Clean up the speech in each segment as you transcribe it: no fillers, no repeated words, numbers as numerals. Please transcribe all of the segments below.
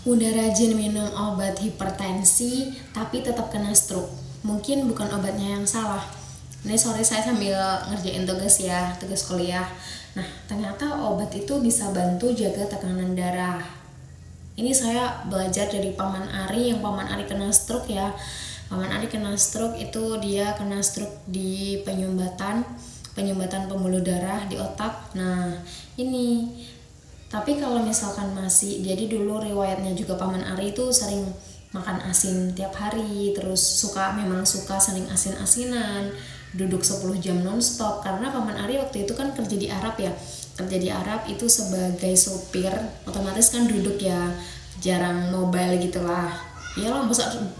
Udah rajin minum obat hipertensi tapi tetap kena stroke. Mungkin bukan obatnya yang salah. Ini sore saya sambil ngerjain tugas kuliah. Nah, ternyata obat itu bisa bantu jaga tekanan darah. Ini saya belajar dari Paman Ari, yang Paman Ari kena stroke ya. Paman Ari kena stroke itu dia kena stroke di penyumbatan pembuluh darah di otak. Nah, ini tapi kalau misalkan masih, jadi dulu riwayatnya juga Paman Ari itu sering makan asin tiap hari, terus memang suka sering asin-asinan, duduk 10 jam nonstop, karena Paman Ari waktu itu kan kerja di Arab ya. Kerja di Arab itu sebagai sopir, otomatis kan duduk ya, jarang mobile gitulah. Iyalah,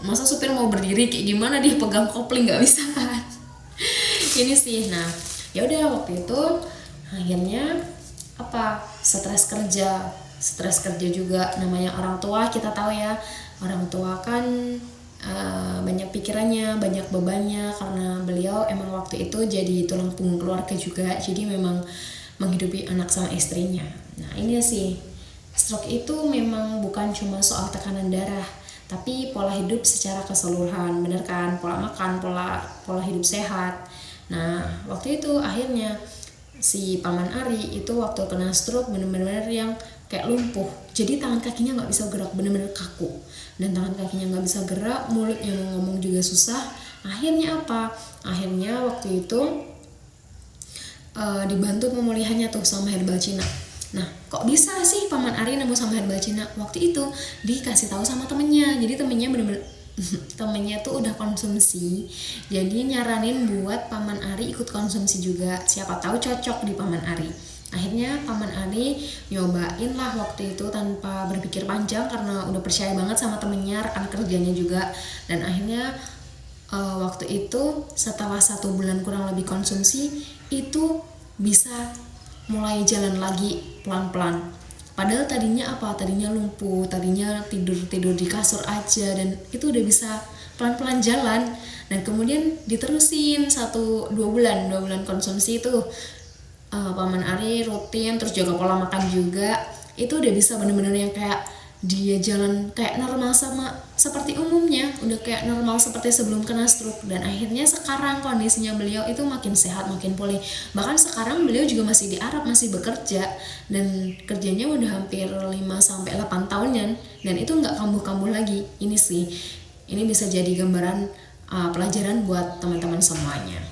masa supir mau berdiri kayak gimana, dia pegang kopling nggak bisa kan. Ini sih, nah ya udah waktu itu akhirnya stres kerja juga, namanya orang tua kita tahu ya, orang tua kan banyak pikirannya, banyak bebannya, karena beliau emang waktu itu jadi tulang punggung keluarga juga, jadi memang menghidupi anak sama istrinya. Nah ini sih, stroke itu memang bukan cuma soal tekanan darah, tapi pola hidup secara keseluruhan, bener kan, pola makan, pola hidup sehat. Nah waktu itu akhirnya si Paman Ari itu waktu kena stroke bener-bener yang kayak lumpuh, jadi tangan kakinya nggak bisa gerak, bener-bener kaku, dan tangan kakinya nggak bisa gerak, mulutnya mau ngomong juga susah. Akhirnya waktu itu dibantu pemulihannya tuh sama herbal Cina. Nah kok bisa sih Paman Ari nemu sama herbal Cina? Waktu itu dikasih tahu sama temennya, jadi temennya bener-bener temennya tuh udah konsumsi, jadi nyaranin buat Paman Ari ikut konsumsi juga, siapa tahu cocok di Paman Ari. Akhirnya Paman Ari nyobain lah waktu itu tanpa berpikir panjang, karena udah percaya banget sama temennya, rekan kerjanya juga. Dan akhirnya waktu itu setelah 1 bulan kurang lebih konsumsi, itu bisa mulai jalan lagi pelan-pelan. Padahal tadinya lumpuh, tadinya tidur di kasur aja, dan itu udah bisa pelan-pelan jalan. Dan kemudian diterusin 1-2 bulan konsumsi itu, Paman Ari rutin, terus jaga pola makan juga, itu udah bisa bener-bener yang kayak dia jalan kayak normal sama seperti umumnya, udah kayak normal seperti sebelum kena stroke. Dan akhirnya sekarang kondisinya beliau itu makin sehat, makin pulih. Bahkan sekarang beliau juga masih di Arab, masih bekerja, dan kerjanya udah hampir 5-8 tahunan, dan itu nggak kambuh-kambuh lagi. Ini bisa jadi gambaran pelajaran buat teman-teman semuanya.